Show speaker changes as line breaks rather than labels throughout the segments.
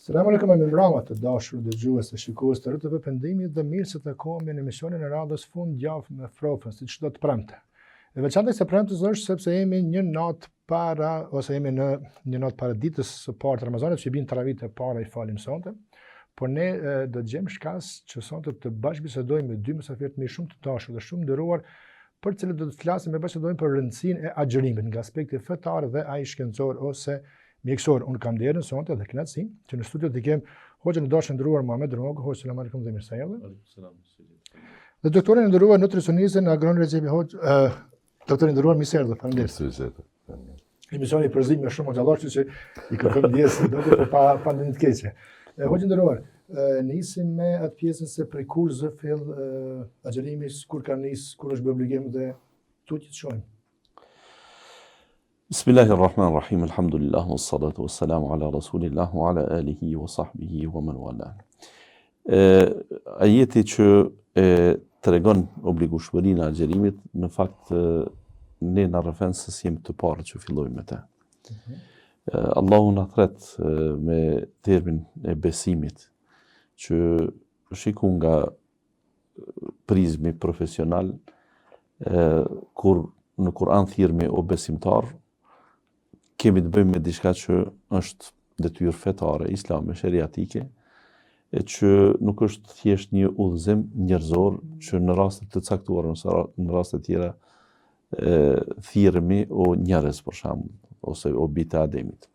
Selam aleikum mirëmbrëma të dashur dëgjues të shikues të RTV Pendimit dhe mirë se takohemi në emisionin e radhës fundjavë me Frofën, siç çdo të premte. E veçantë se premtës është sepse jemi një natë para ose jemi në një natë para ditës së parë të Ramazanit, që bin taravit e para I falim sonte. Por ne do të gjejmë shkas që sonte të bashkëbisedojmë me dy mysafir të mirë shumë të dashur dhe shumë nderuar, për të cilët do të flasim e bashkëbisedojmë për rëndësinë e agjërimit nga aspekti fetar dhe ai shkencor ose mjekësor. Unë kam derën sonte dhe kënaqësinë që në studio të kem hoxhën e dashur nderuar Muhamet Rogo. Hoxh, selam aleikum dhe mirësejellë.
Selam.
Dhe doktorin e nderuar nutricionistin Agron Recepi Hoxh, doktorin e nderuar mirëserdhë, faleminderit. Emisioni përzim me shumë xhallar, që I kërkojmë ndjesë doktor pa ndonjë të keqe. Hoxhë nderuar, nisim me atë pjesën se prej kur zë fill agjërimi, kur ka nis, kur është bë obligim dhe tutje të shohim.
Bismillahirrahmanirrahim, alhamdulillah, wassalatu wassalamu ala rasulillah, wa ala alihi wa sahbihi wa man wala. Ajeti që tregon obligueshmërinë e agjerimit, në fakt ne na rrëfen se si jemi të parë që fillojmë me të. Allahu na thret me termin e besimit, që shiku nga prizmi profesional, kur në Kur'an thirrmi o besimtar, kemi të bëjmë me diçka që është detyrë fetare, islame, sheriatike, e që nuk është thjesht një udhëzim njerëzor që në raste të caktuara, në raste tjera thirremi o njerëz për shembull, ose o bita Ademit.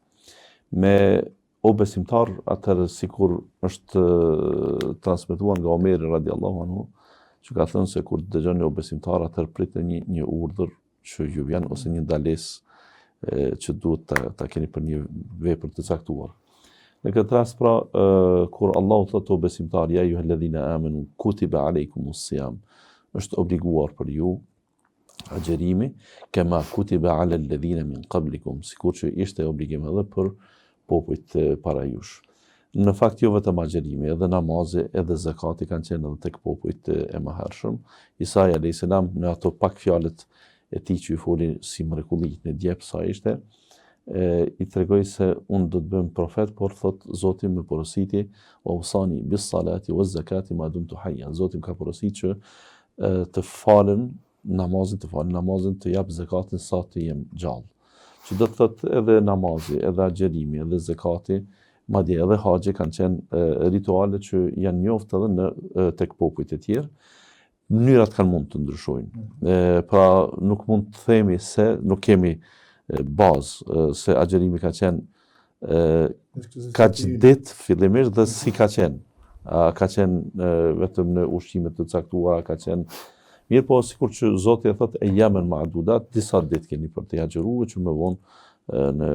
Me o besimtar, atëherë sikur është transmetuar nga Omeri radiallahu anhu, që ka thënë se kur dëgjoni o besimtar, atëherë pritni një urdhër që ju vjen ose një ndalesë që duhet ta keni për një vepër të caktuar. Në këtë rast pra, kur Allahu thotë o besimtar, ja ayyuhalladhina amanu kutiba alaykumus siyam, është obliguar për ju agjerimi, kema kutiba ala alladhina min qablikum, sikur që ishte obligim edhe për popujt para jush. Në fakt jo vetëm agjerimi, edhe namazi, edhe zakati kanë qenë edhe tek popujt e mëhershëm. Isa alayhis salam në ato pak fjalët e tij që I foli si mrekullit në djep sa ishte, I tregoi se unë do të bëhem profet, por thot Zoti më porositi wa usani bis salati waz zakati ma dumtu hayya. Zoti më ka porositur që të falem namazin, të jap zakatin sa të jem gjallë. Që do të thot edhe namazi, edhe agjerimi, edhe zakati, madje edhe haxhi kanë qenë rituale që janë njohur edhe në tek popujt e tjerë. Mënyrat kanë mund të ndryshojnë. Pra nuk mund të themi se nuk kemi bazë se agjerimi ka qenë kaq ditë fillimisht dhe si ka qenë. Ka qenë vetëm në ushqime të caktuara, ka qenë mirë, po sikur që Zoti e thotë eyamen ma'dudat, disa ditë keni për të agjeruar, që më vonë në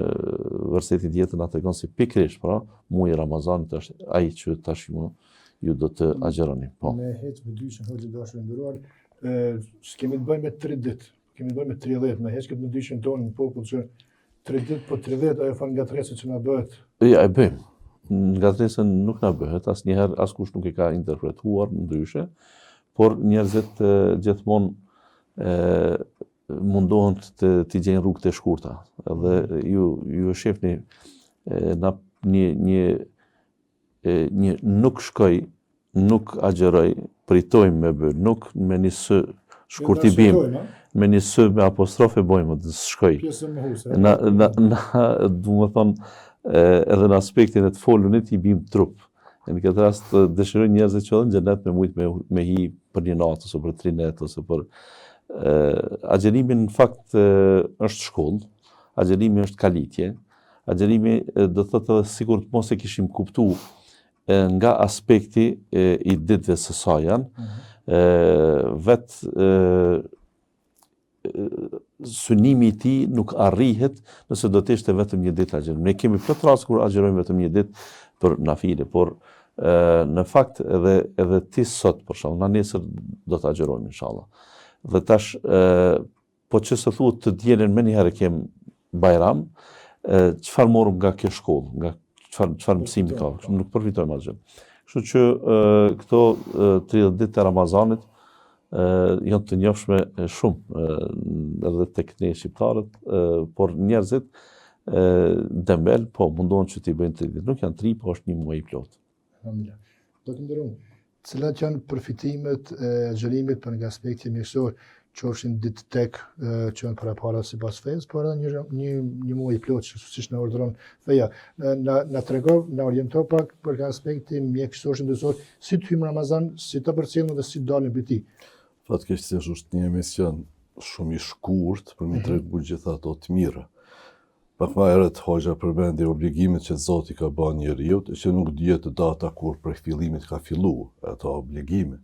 versetin tjetër na tregon si pikërisht, pra muaji Ramazanit është ai që tashmë ju do të agjeroni. Po.
Me hec me dyshën, hoxhë dashur nderuar, s'kemi të bëjmë me 3 ditë, kemi të bëjmë me 30, me hec me dyshën tonë në popull që 3 ditë po 30 ajo fal ngatresë që na bëhet.
Ja e bëjmë. Ngatresën nuk na bëhet, asnjëherë askush nuk e ka interpretuar ndryshe, por njerëzit gjithmonë mundohen të gjejnë rrugë të shkurta. Edhe ju e shihni na një nuk shkoj, nuk agjeroj, pritojmë me bë, nuk me një së shkurtibim, me një së me apostrofe bojmë, të shkoj.
Pjesë mohuse.
Na du më thonë, edhe në aspektin e të folunit I bim trup. Në këtë rast dëshiroj njerëzit që edhe në xhenet me mujt me hi për një natë, ose për 3 netë, ose për agjerimi në fakt është shkollë, agjerimi është kalitje, agjerimi do të thotë edhe sikur të mos e kishim kuptuar nga aspekti I ditëve së saj janë, synimi I tij nuk arrihet nëse do të ishte vetëm një ditë agjerim. Ne kemi plot rast kur agjerojmë vetëm një ditë për nafile, por në fakt edhe ti sot për shkak, na nesër do të agjerojmë inshallah. Dhe tash po çse thuhet të dielën më një herë kem Bajram, çfarë morëm nga kjo shkollë, nga çfarë mësimi ka, nuk përfitojmë asgjë. Kështu që këto 30 ditë të Ramazanit janë të njohshme shumë edhe tek ne shqiptarët, por njerëzit Dembel, po, mundohen që t'i bëjnë 30 ditë. Nuk janë 3, po është 1 muaj i plot.
Alhamdulillah. Do të ndërrum. Cilat janë përfitimet e agjërimit për nga aspekti mjekësor, qofshin ditë tek që janë para sipas fesë, por edhe një muaj i plot, siç na urdhëron feja. Na tregov, na oriento pak për nga aspekti mjekësor shëndetësor, si të hyjmë në Ramazan, si të përcjellim dhe si të dalim prej tij.
Fatkeqësisht është një emision shumë i shkurt për mi tregu gjitha ato të mira. Pak më herët hoxha përmendi obligimet që Zoti ka bërë njeriu, që nuk dihet data kur prej fillimit ka filluar ato obligime.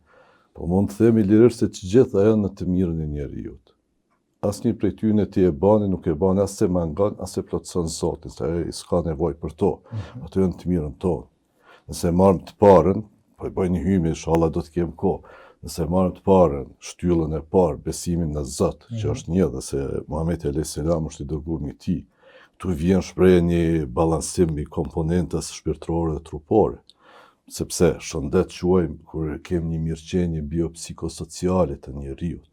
Po mund të themi lirisht se të gjitha janë në të mirën e njeriut. Asnjë prej tyre ti e bani, nuk e bani as se mangan, as se plotëson Zotin, se ai s'ka nevojë për to. Ato janë të mirën tonë. Nëse marrim të parën, po e bëjnë hyjmë, inshallah do të kem kohë. Nëse marrim të parën, shtyllën e parë, besimin në Zot, që është një dhe se Muhamedi alayhis salam është i dërguar i Tij. Tu vjen shprehje një balancim i komponentës shpirtërore dhe trupore. Sepse shëndet quajmë kur kemi një mirëqenie biopsikosociale të njeriut.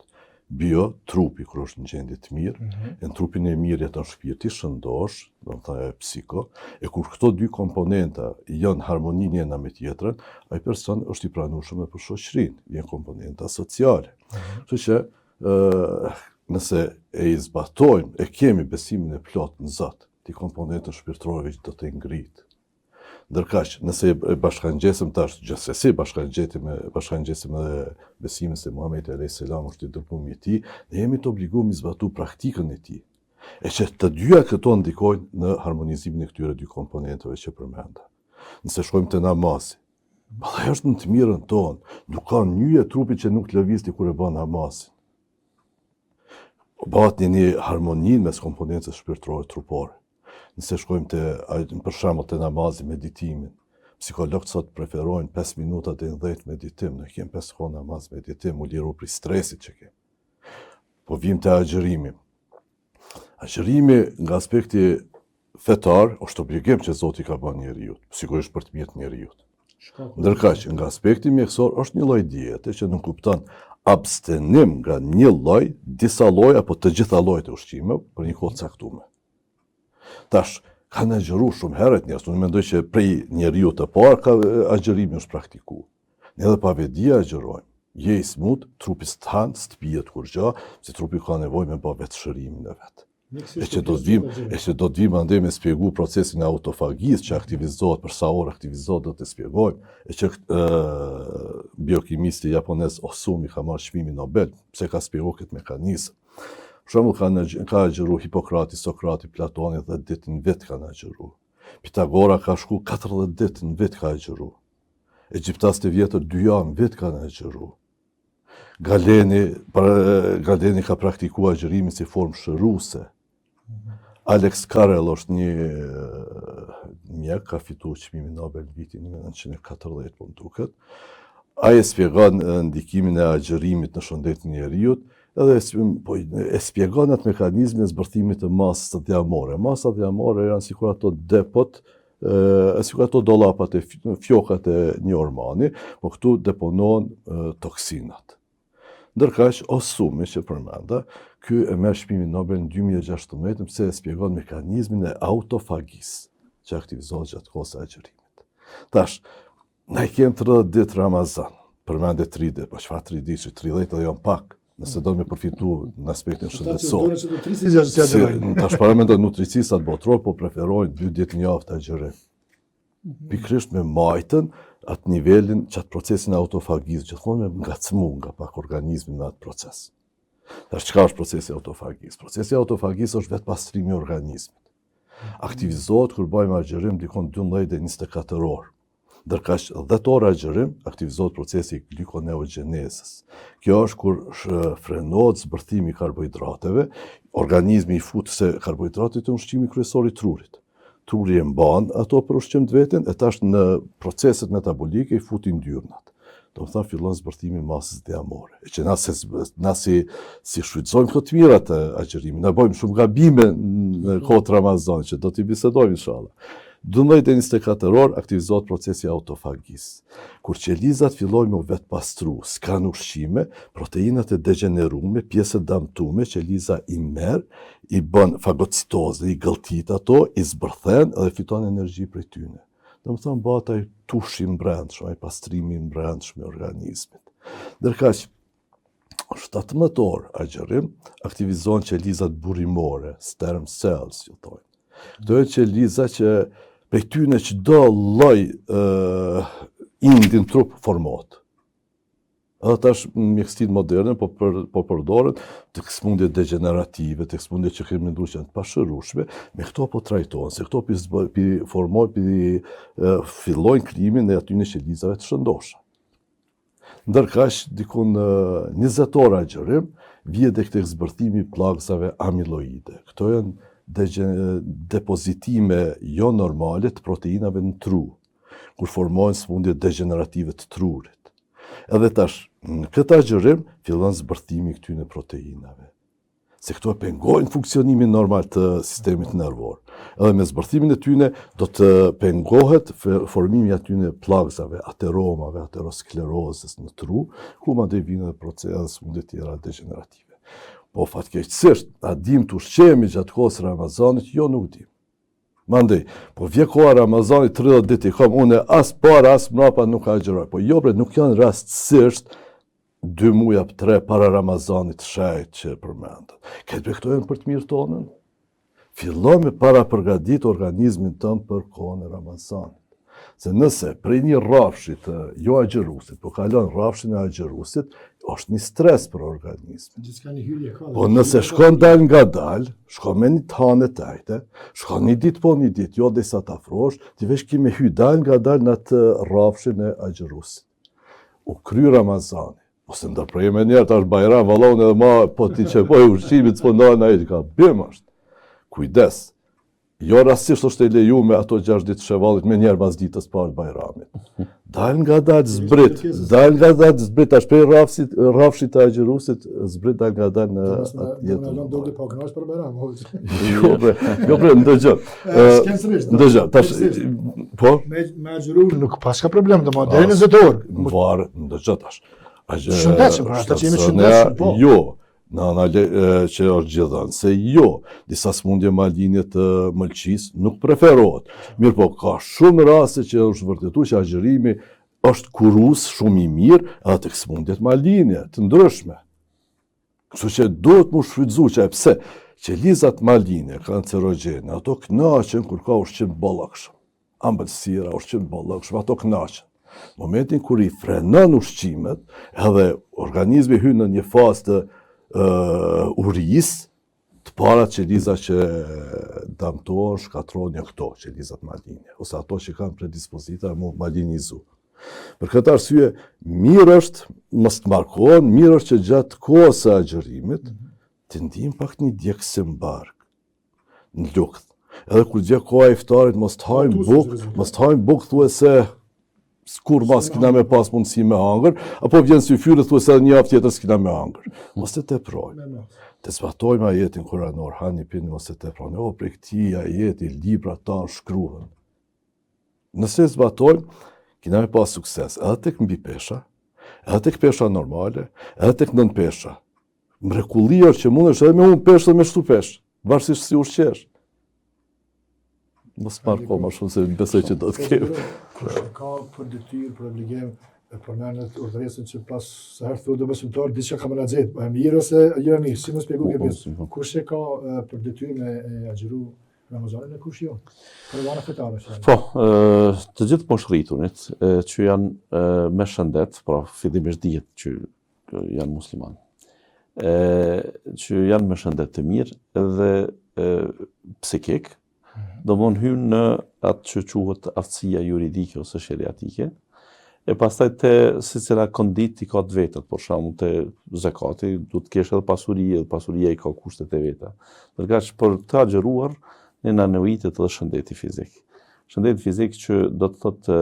Bio, trupi kur është në gjendje të mirë, në trupin e mirë jeton shpirti, shëndosh, do të thënë psiko, e kur këto dy komponenta janë harmoni njëna me tjetrën, ai person është i pranueshëm për shoqërinë, vjen komponenta sociale. Kështu që nëse e zbatojmë, e kemi besimin e plot në Zot, ti komponentën shpirtërore që do të ngritë. Ndërkaq, nëse e bashkangjesim tash, gjithsesi bashkangjesim edhe besimin se Muhamedi alayhis salam është i dërguar i Tij, ne jemi të obliguar mi zbatu praktikën e Tij. E që të dyja këto ndikojnë në harmonizimin e këtyre dy komponenteve që përmenda. Nëse shkojmë te namazi, ai është në të mirën tonë, nuk ka nyje trupi që nuk lëvizti kur e bën namazin. Bëhet një harmoni mes komponentës shpirtërore trupore. Nëse shkojmë për shembull te namazi, meditimin, psikologët sot preferojnë 5 minuta deri në 10 meditim, ne kemi 5 kohë namaz meditim, u liru prej stresit që kemi. Po vim te agjërimi. Agjërimi nga aspekti fetar është obligim që Zoti ka bërë njeriu, sigurisht për të mirë të njeriu. Ndërkaq, nga aspekti mjekësor është një lloj diete që nuk kupton abstenim nga një lloj, disa lloj apo të gjitha llojet e ushqimeve për një kohë caktuar. Tash, kanë agjëru shumë herët njerëz, unë mendoj që prej njeriu të parë ka agjërimi është praktikuar. Ne edhe pa vedi agjërojmë. Je i smut, trupi s'tan, s'pijet kur gjë, se trupi ka nevojë me bë vetëshërimin e vet. E që do të vim andaj me shpjegu procesin e autofagisë që aktivizohet, për sa orë aktivizohet do të shpjegojmë, e që biokimisti japonez Osumi ka marrë çmimin Nobel, pse ka shpjeguar këtë mekanizëm. Për shembull ka agjëru Hipokrati, Sokrati, Platoni 10 ditë në vit kanë agjëru. Pitagora ka shku 40 ditë në vit ka agjëru. Egjiptastët e vjetër 2 javë në vit kanë agjëru. Galeni ka praktikuar agjërimin si formë shëruese. Alex Carrel është një mjek, ka fituar çmimin Nobel vitin 1940, po më duket. Ai e shpjegon ndikimin e agjërimit në shëndetin e njeriut, edhe e shpjegon atë mekanizmin e zbërthimit të masës së diamore. Masa diamore janë sikur ato depot, sikur ato dollapat e fjokat e një ormani, po këtu deponohen toksinat. Ndërkaq, Osumi që përmenda, ky e merr çmimin Nobel në 2016 pse e shpjegon mekanizmin e autofagisë që aktivizohet gjatë kohës së agjërimit. Tash, ne kemi 30 ditë Ramazan, përmendet 30, po çfarë 30 ditë, 30 edhe janë pak. Nëse do me përfitu në aspektin shëndetësor. Tash para mendoj nutricistat botror po preferojnë 2 ditë në javë të agjërim. Pikërisht me majtën atë nivelin që atë procesin e autofagisë, gjithmonë me ngacmu nga pak organizmin në atë proces. Tash çka është procesi i autofagisë? Procesi i autofagisë është vetë pastrimi i organizmit. Aktivizohet kur bëjmë agjërim dikon 12 deri 24 orë. Ndërkaq 10 orë agjërim aktivizohet procesi i glikoneogenezës. Kjo është kur frenohet zbërthimi i karbohidrateve, organizmi i fut se karbohidratet janë ushqimi kryesor i trurit. Truri e mban ato për ushqim të veten e tash në proceset metabolike i futin yrdhnat. Do të thonë fillon zbërthimi i masës diamore. E që na si shfrytëzojmë këto të mirat e agjërimit, na bëjmë shumë gabime në kohë të Ramazanit, që do t'i bisedojmë inshallah. 12-24 orë aktivizohet procesi autofagjisë. Kur qelizat fillojnë me vetë pastru, s'kan ushqime, proteinat e degenerume, pjesët damtume, qeliza i merr, i bën fagocitoze, i gëlltit ato, i zbërthen dhe fiton energji prej tyne. Do të thonë bëhet ai tushi i brendshëm, ai pastrimi i brendshëm i organizmit. Ndërkaq 17 orë agjërim aktivizohen qelizat burimore, sperm cells, që thonë. Këto janë qeliza që prej tyne çdo lloj indi në trup formohet. Edhe tash mjekësitë moderne po përdoren të smundje degenerative, të smundje që kemi nduar që janë të pashërueshme, me këto po trajtohen, se këto fillojnë krijimin e atyre qelizave të shëndosha. Ndërkaq dikun 20 orë agjërim vije tek zbërthimi i pllakësave amiloide. Këto janë depozitime jo normale të proteinave në tru, kur formohen smundje degenerative të trurit. Edhe tash, në këtë agjërim fillon zbërthimi i këtyre proteinave. Se këto pengojnë funksionimin normal të sistemit nervor. Edhe me zbërthimin e tyne do të pengohet formimi atyre pllakësave, ateromave, aterosklerozës në tru, ku madje vinë procese smundje tjera degenerative. Po fatkeqësisht, a dim të ushqemi gjatë kohës Ramazanit? Jo, nuk dim. Mandej, po vje koha Ramazanit 30 ditë i kam, unë as para, as mrapa nuk agjëroj. Po jo bre, nuk janë rastësisht 2 muaj apo 3 para Ramazanit shajt që përmendët. Këtë këto janë për të mirë tonën. Fillon me para përgatit organizmin tënë për kohën e Ramazanit. Se nëse prej një rrafshit jo agjërusit, po kalon rrafshin e agjërusit, është një stres për organizmin. Po nëse shkon dal nga dal, shkon me një tane tajte, shkon një ditë po një ditë, jo dhe sa të afrosh, ti vesh ki me hy dal nga dal në të rrafshin e agjërusit. U kry Ramazani. Ose ndërprej me njerë, tash Bajram, valon edhe ma, po ti që poj ushqimit, s'po ndohen a e ka bim është. Kujdes. Jo rastisht është e leju me ato 6 ditë shevallit me njerë mas ditës parë Bajramit. Dal nga dal zbrit, tash prej rrafshit të agjërusit, zbrit dal nga dal në jetën.
Në do të pagnosh për Bajram.
Jo bre, ndëgjë, tash, po?
Me agjëru nuk pas ka problem, dhe ma deri në 20 orë.
Varë, ndëgjë tash.
Shëndetshëm, pra ata që jemi shëndetshëm, po.
Jo, në anale që është gjithanë, se jo, disa smundje malinje të mëlqis nuk preferohet. Mirë po, ka shumë raste që është vërtetu që agjërimi është kurus shumë i mirë edhe të smundjet malinje, të ndryshme. Kështu që duhet mu shfrytzu që e pse, qelizat malinje, kancerogene, ato knaqen kur ka ushqim bollakshëm. Ambëlsira, ushqim bollakshëm, ato knaqen. Momentin kur i frenon ushqimet, edhe organizmi hyn në një fazë të urisë, të parat qeliza që damtohen, shkatrojnë këto qelizat malinje, ose ato që kanë predispozita mu malinizu. Për këtë arsye, mirë është, mos të markohen, mirë është që gjatë kohës së agjërimit, të ndijmë pak një djegësim bark, në lukth. Edhe kur gjë koha e iftarit, mos të hajmë bukë, thuese kur mas kina me pas mundësi me hangër, apo vjen si fyrë thuese edhe një javë tjetër s'kina me hangër. Mos të teprojmë. Të zbatojmë ajetin kuranor, hani pini mos të teprojmë. O, prej këtij ajeti, libra tanë shkruhen. Nëse zbatojmë, kina me pas sukses, edhe tek mbi pesha, edhe tek pesha normale, edhe tek nën pesha. Mrekullia që mundesh edhe me unë peshë dhe me shtu peshë, varësisht si ushqesh. Mos marko ma shumë se besoj që do të kemë.
Ka për detyrë, për obligim, përmendet udhëresën që pas së herë thotë besimtar, diçka ka menaxhet, e mirë ose jo e mirë, si mos shpjegoj këtë. Kush e ka për detyrë me agjëru Ramazanin e kush jo? Për vana fetare.
Po, të gjithë moshritunit që janë me shëndet, pra fillimisht dihet që janë musliman, që janë me shëndet të mirë dhe psikik, do më hynë në atë që quhet aftësia juridike ose sheriatike, e pastaj të si cila kondit i ka të vetët, për shembull të zakati, du të kesh edhe pasuria i ka kushtet e veta. Ndërkaq për të agjëruar, ne na nevojitet edhe shëndeti fizik. Shëndeti fizik që do të thotë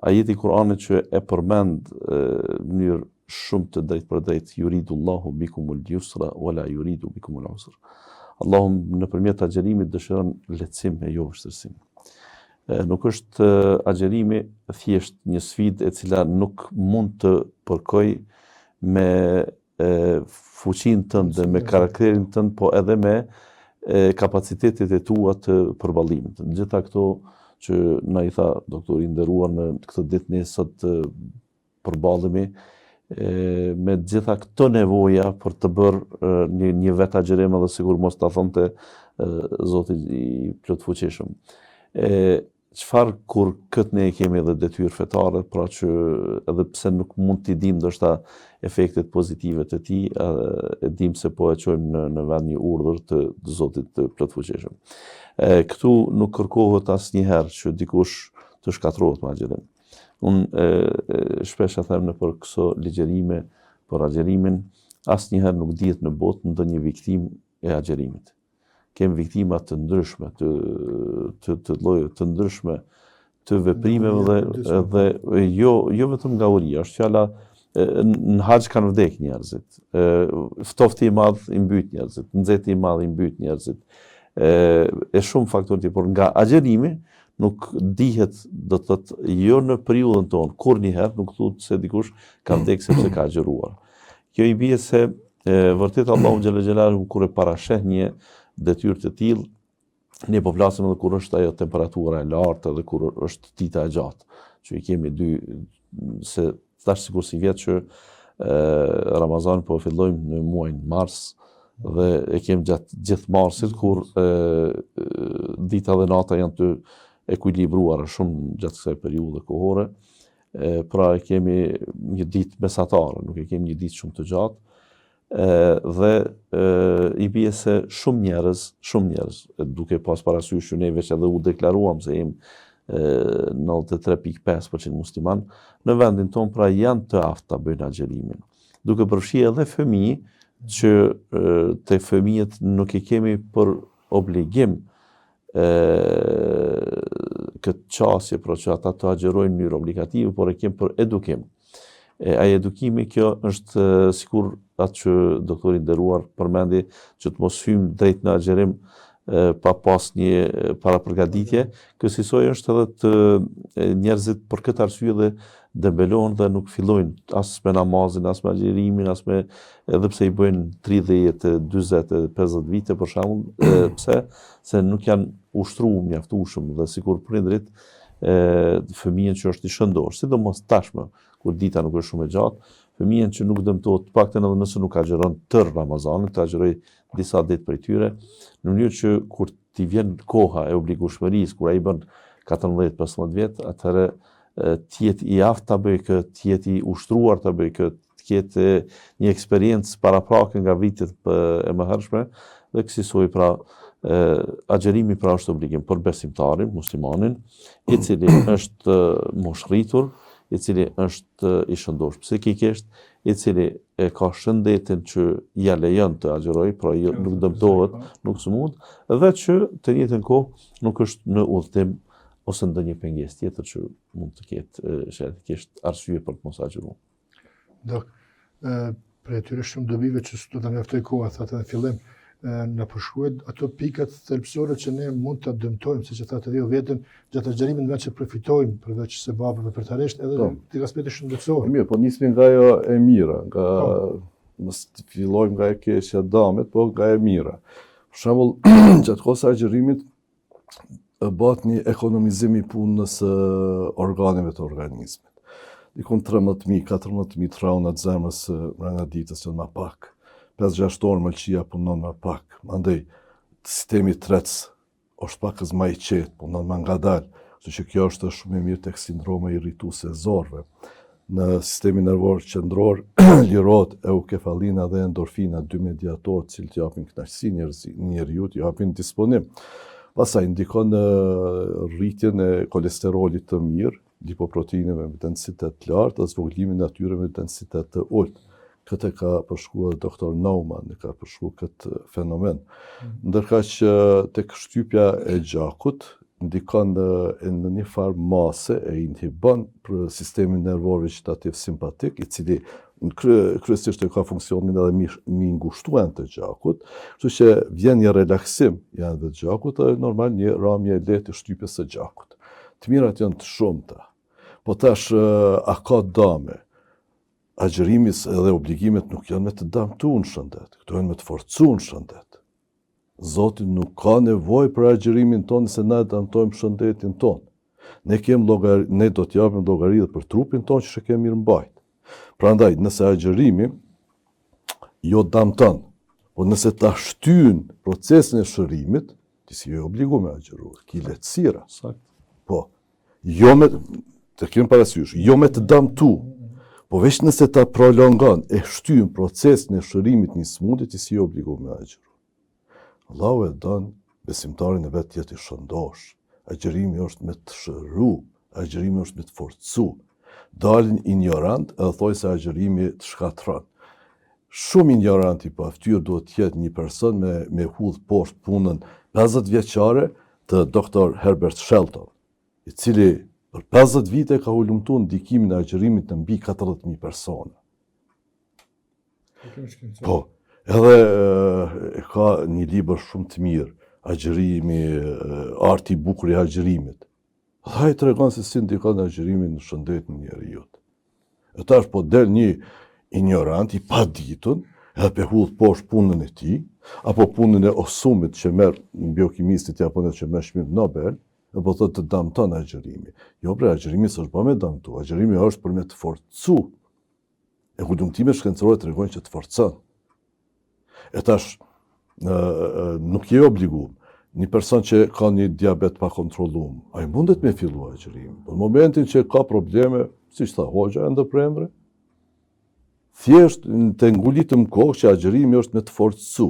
ajeti i Kuranit që e përmend në mënyrë shumë të drejtë për drejtë, yuridullahu bikumul yusra wala yuridu bikumul usra. Allahu nëpërmjet agjerimit dëshiron lehtësim e jo vështirësim. Nuk është agjerimi thjesht një sfidë e cila nuk mund të përkoj me fuqinë tënde, me karakterin tënd, po edhe me kapacitetet e tua të përballimit. Në gjitha këto që na i tha doktori nderuar në këtë ditë ne sot përballemi me gjitha këto nevoja për të bërë një vetë agjerim edhe sigur mos ta thonte Zoti i plotfuqishëm. Çfarë kur këtë ne kemi edhe detyrë fetare, pra që edhe pse nuk mund t'i dim ndoshta efektet pozitive të tij, e dim se po e çojmë në vend një urdhër të Zotit të plotfuqishëm. Këtu nuk kërkohet asnjëherë që dikush të shkatërrohet me agjerim. Unë shpesh e them nëpër këso ligjerime për agjerimin, asnjëherë nuk dihet në botë ndonjë viktim e agjerimit. Kem viktima të ndryshme, të lloje të ndryshme të veprimeve dhe jo vetëm nga uria, është fjala në haxh kanë vdek njerëzit. Ftofti i madh i mbyt njerëzit, nxehti i madh i mbyt njerëzit. E shumë faktorë tjerë, por nga agjerimi nuk dihet, do të thotë, jo në periudhën tonë, kurrëherë nuk thuhet se dikush ka vdek sepse ka agjeruar. Kjo i bie se vërtet Allahu xhalla xhelalu kur e parasheh një detyrë të tillë, ne po flasim edhe kur është ajo temperatura e lartë edhe kur është dita e gjatë, që i kemi dy, se tash sikur si vjet që Ramazan po fillojmë në muajin mars dhe e kemi gjatë gjithë marsit kur dita dhe nata janë të ekuilibruara shumë gjatë kësaj periudhe kohore, pra e kemi një ditë mesatare, nuk e kemi një ditë shumë të gjatë, dhe i bie se shumë njerëz, duke pas parasysh që ne veç edhe u deklaruam se jemi 93.5% musliman, në vendin tonë pra janë të aftë ta bëjnë agjerimin. Duke përfshirë edhe fëmijë që te fëmijët nuk i kemi për obligim këtë qasje, pra që ata të agjerojnë në mënyrë obligative, por e kemi për edukim. Ai edukimi kjo është sikur atë që doktori nderuar përmendi që të mos hyjmë drejt në agjerim pa pas një parapërgatitje, kësaj është edhe të njerëzit për këtë arsye dhe dembelojnë dhe nuk fillojnë as me namazin, as me agjerimin, as me edhe pse i bëjnë 30, 40, 50 vite për shembull, pse se nuk janë ushtruar mjaftueshëm dhe sikur prindrit fëmijën që është i shëndosh, sidomos tashmë kur dita nuk është shumë e gjatë, fëmijën që nuk dëmtohet, paktën edhe nëse nuk agjeron tër Ramazanit, të agjeroj disa ditë prej tyre, në mënyrë që kur t'i vjen koha e obligueshmërisë, kur ai bën 14-15 vjet, atëherë t'jetë i aftë ta bëjë këtë, t'jetë i ushtruar ta bëjë këtë, t'jetë një eksperiencë paraprake nga vitet e mëhershme, dhe kësaj pra agjerimi pra është obligim për besimtarin, muslimanin, i cili është moshëritur, i cili është i shëndosh psikikisht, i cili e ka shëndetin që ja lejon të agjerojë, pra nuk dëmtohet, nuk smut, dhe që të njëjtën kohë nuk është në udhtim ose ndonjë pengesë tjetër që mund të ketë shëndetësisht arsye për të mos agjeruar.
Dok, për atyre shumë dobive që do ta mjaftoj koha, thatë në fillim, në përshkruajt ato pikat thelbësore që ne mund të dëmtojmë, siç e thatë edhe vetëm gjatë agjerimit, në vend që përfitojmë përveç sebapeve përtarisht edhe tek aspekti shëndetësor.
Mirë, po nismi nga ajo e mira, nga mos fillojmë nga e keqja e damit, po nga e mira. Për shembull, gjatë kohës së agjerimit bëhet një ekonomizim i punës organeve të organizmit. Dikon 13.000, 14.000 trauna të zemrës brenda ditës janë më pak. 5-6 orë mëlçia punon më pak. Mandej sistemi trec është pak më i qetë, punon më ngadalë, kështu që kjo është shumë e mirë tek sindroma irrituese e zorrëve. Në sistemin nervor qendror lirohet eukefalina dhe endorfina, dy mediatorë që t'i japin kënaqësi njeriu, t'i japin disponim. Pastaj ndikon në rritjen e kolesterolit të mirë, lipoproteinëve me densitet lartë, dhe zvogëlimin e atyre me densitet të ulët. Këtë ka përshkruar doktor Naumann, ka përshkruar këtë fenomen. Ndërka që tek shtypja e gjakut ndikon në një farë mase e inhibon për sistemin nervor vegetativ simpatik, i cili kryesisht ka funksionin edhe mi ngushtuar të gjakut, kështu që vjen një relaksim janë të gjakut dhe normal një ramje e lehtë e shtypjes së gjakut. Të mirat janë të shumta. Po tash a ka dame? Agjërimi edhe obligimet nuk janë me të damtu në shëndet, këto janë me të forcu në shëndet. Zoti nuk ka nevojë për agjërimin tonë se na damtojmë shëndetin tonë. Ne do të japim llogari për trupin tonë që kemi mirë mbajt. Prandaj, nëse agjërimi jo damton, po nëse ta shtyn procesin e shërimit, ti si je obliguar me agjëruar, ki lehtësira. Po, jo me të kemi parasysh, jo me të damtu, po veç nëse ta prolongon e shtyn procesin e shërimit një smundje, ti si je obliguar me agjëruar. Allahu e don besimtarin e vet të jetë i shëndosh. Agjërimi është me të shëru, agjërimi është me të forcu. Dalin ignorant edhe thoj se agjërimi të shkatron. Shumë ignorant i paftyr duhet të jetë një person me hudh poshtë punën 50 vjeçare të Dr. Herbert Shelton, i cili për 50 vite ka hulumtuar ndikimin e agjërimit në mbi 40.000 persona. Po, edhe ka një libër shumë të mirë, agjërimi, arti i bukur i agjërimit. Dhe ai tregon se si ndikon agjërimi në shëndetin e njeriut. E tash po del një ignorant i paditun, edhe pe hudh poshtë punën e tij, apo punën e Osumit që merr biokimistit japonez që merr çmim Nobel, e po thotë të damton agjërimi. Jo, bre, agjërimi s'është pa me damtu, agjërimi është për me të forcu. E hulumtimet shkencore tregojnë që të forcon. E tash nuk je obliguar. Një person që ka një diabet pa kontrolluar, ai mundet me fillu agjërimin. Në momentin që ka probleme, siç tha hoxha, ndërpremre, thjesht të ngulitëm kohë që agjërimi është me të forcu,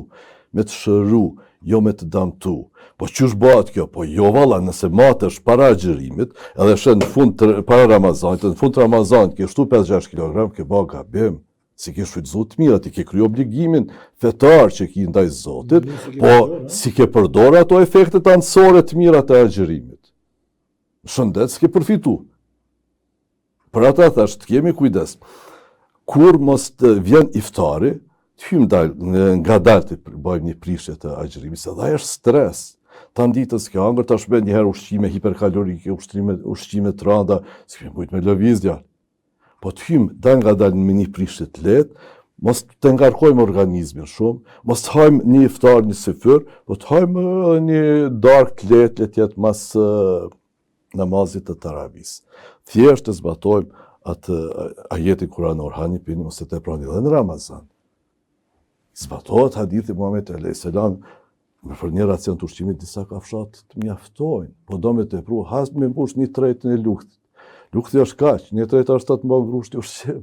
me të shëru, jo me të damtu. Po ç'është bëhet kjo? Po jo valla, nëse matesh para agjërimit, edhe shën në fund para Ramazanit, në fund të Ramazanit ke shtu 5-6 kg, ke bë gabim. Si ke shfrytzuar të mira, ti ke kryer obligimin fetar që ki ndaj Zotit, po si ke përdor ato efektet anësore të mira të agjërimit. Shëndet s'ke përfitu. Për ata thash, të kemi kujdes. Kur mos të vjen iftari, të hymë nga dalë të bëjmë një prishje të agjërimit, se dhe është stres. Ta ditës ke hangër, ta shbet njëherë ushqime hiperkalorike, ushqime të randa, s'ke mujt me lëvizdja. Po të hymë da nga dalë me një prishje të lehtë, mos të ngarkojmë organizmin shumë, mos të hajmë një iftar, një sefyr, po të hajmë një darkë të lehtë, le të jetë mas namazit të taravis. Thjesht të zbatojmë atë ajetin kuranor, hani pini mos të teproni dhe në Ramazan. Zbatohet hadithi Muhammed a.s. Për një racion të ushqimit disa kafshat të mjaftojnë, po do me tepru, hasë me mbush një tretën e luktit. Lukti është kaq, një tretë është të mbaj grusht të ushqim.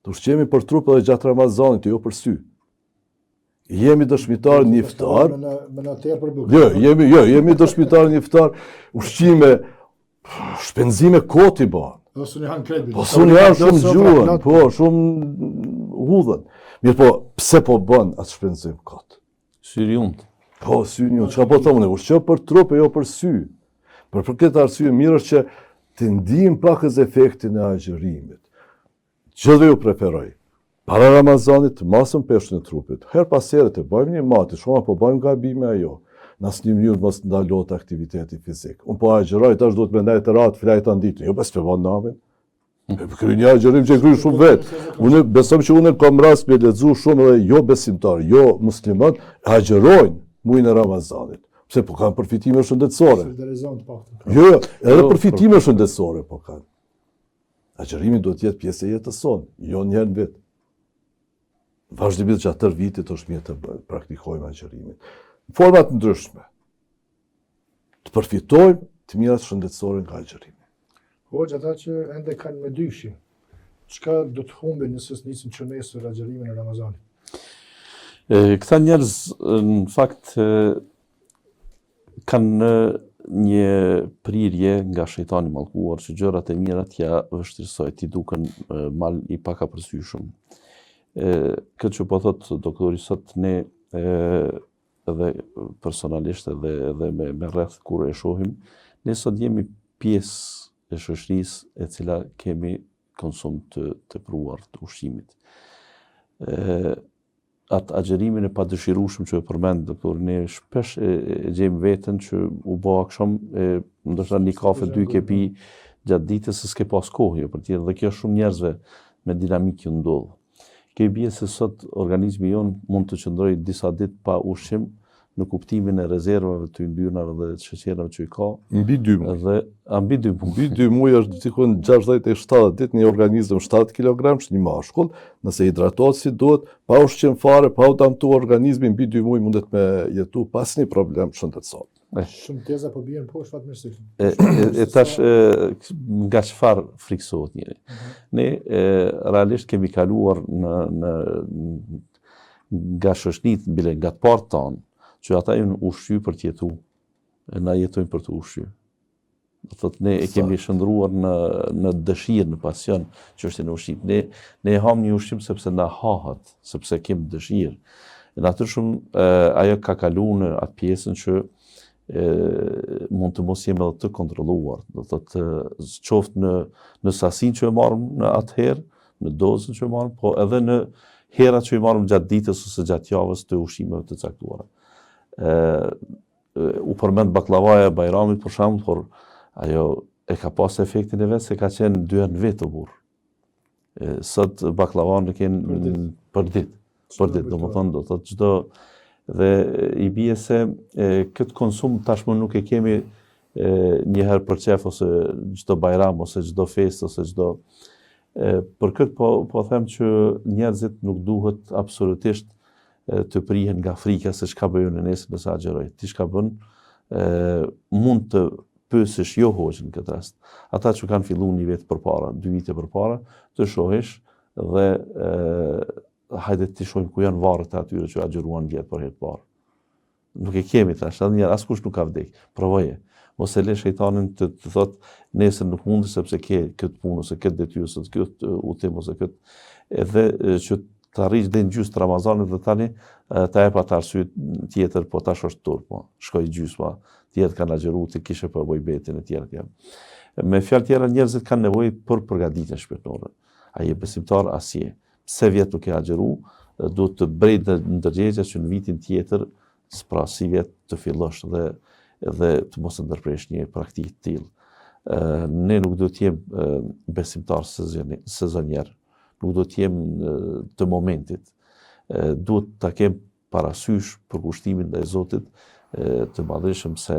Të ushqemi për trup edhe gjatë Ramazanit, jo për sy. Jemi dëshmitar një iftar. Jemi dëshmitar një iftar, ushqime, shpenzime koti banë. Po suni hanë shumë gjuhën, po shumë hudhën. Mirë po, pse po bën atë shpenzim kot?
Syriunt.
Po, syriunt, çka po thonë, ushqim për trup e jo për sy. Për këtë arsye mirë është që të ndijmë pakës efektin e agjërimit. Gjithë ju preferoj. Para Ramazanit të masëm peshën e trupit. Her pas here të bëjmë një mati, shumë po bëjmë gabime ajo. Në asnjë mënyrë mos ndalohet aktiviteti fizik. Unë po agjëroj, tash duhet me ndaj të ratë flajta ditën. Jo pas të vënë namin. Kry një agjërim që kry shumë vetë. Unë besoj që unë kam rast me lexu shumë edhe jo besimtar, jo musliman, agjërojnë muajin e Ramazanit. Pse po kanë përfitime shëndetësore. Jo, edhe përfitime shëndetësore po kanë. Agjërimi duhet të jetë pjesë e jetës sonë, jo një herë në vit. Vazhdimisht gjatë tërë vitit është mirë të praktikojmë agjërimin. Në forma të ndryshme. Të përfitojmë të mirat shëndetësore nga agjërimi.
Hoxha ata që ende kanë me dyshi, çka do të humbin nëse nisin që nesër agjërimin e Ramazanit?
Këta njerëz në fakt kanë një prirje nga shejtani mallkuar që gjërat e mira t'ja vështirësoj, t'i duken mal i pakapërsyeshëm. Këtë që po thot doktori sot, ne edhe personalisht edhe me rreth kur e shohim, ne sot jemi pjesë e shoqërisë e cila kemi konsum të tepruar të ushqimit. Atë agjerimin e padëshirueshëm që e përmend doktor, ne shpesh e gjejmë veten që u bë akşam, ndoshta një kafe 2 ke pi gjatë ditës se s'ke pas kohë për tjetër, dhe kjo shumë njerëzve me dinamikë që ndodh. Ke bie se sot organizmi jon mund të qëndrojë disa ditë pa ushqim në kuptimin e rezervave të yndyrnave dhe të sheqerave që i ka.
Mbi 2 muaj.
Dhe mbi 2 muaj.
Mbi 2 muaj është diku 60 e 70 ditë një organizëm 7 kg, një mashkull, nëse hidratohet si duhet, pa ushqim fare, pa u damtuar organizmi, mbi 2 muaj mundet me jetu pas një problem shëndetësor.
Shumë teza po bien poshtë fatmirësisht.
E tash nga çfarë friksohet njëri? Ne realisht kemi kaluar nga shoqëritë, bile nga të parë tonë, që ata janë ushqy për të jetu, e na jetojmë për të ushqy. Do thotë ne e kemi shndruar në dëshirë, në pasion që është në ushqim. Ne ham një ushqim sepse na hahet, sepse kemi dëshirë. Në atë shumë ajo ka kaluar në atë pjesën që mund të mos jemi edhe të kontrolluar. Do thotë qoftë në sasinë që e marrim në atëherë, në dozën që e marrim, po edhe në herat që i marrim gjatë ditës ose gjatë javës të ushqimeve të caktuara. U përmend baklavaja e Bajramit për shembull, por ajo e ka pas efektin e vet se ka qenë 2 herë në vit të burr. Sot baklavan e kanë për ditë, domethënë do thotë çdo, dhe i bie se këtë konsum tashmë nuk e kemi një herë për çef ose çdo Bajram ose çdo festë ose çdo. Për këtë po them që njerëzit nuk duhet absolutisht të prihen nga frika se çka bëjnë nesër nëse agjeroj. Ti çka bën, mund të pyesësh jo hoxhën në këtë rast. Ata që kanë filluar një vit përpara, 2 vite përpara, të shohësh dhe hajde të shohim ku janë varret e atyre që agjeruan vjet për herë të parë. Nuk e kemi tash, askush nuk ka vdek. Provoje. Mos e le shejtanin të thotë nesër nuk mundi sepse ke këtë punë ose këtë detyrë ose këtë udhtim ose këtë edhe që të arrish dhe në gjysmë të Ramazanit dhe tani ta jep atë arsye tjetër, po tash është turp, po shkoj gjysma, tjetër kanë agjeruar ti kishe për bojbetin e tjerë. Me fjalë tjera njerëzit kanë nevojë për përgatitje shpirtërore. Ai je besimtar asje. Pse vjet nuk e agjeru, duhet të bëj ndërgjegjje që në vitin tjetër, pra si vjet të fillosh dhe të mos e ndërpresh një praktikë të tillë. Ne nuk do të jemi besimtar sezonier. Nuk do të jem të momentit. Duhet ta kem parasysh për kushtimin ndaj Zotit të madhëshëm se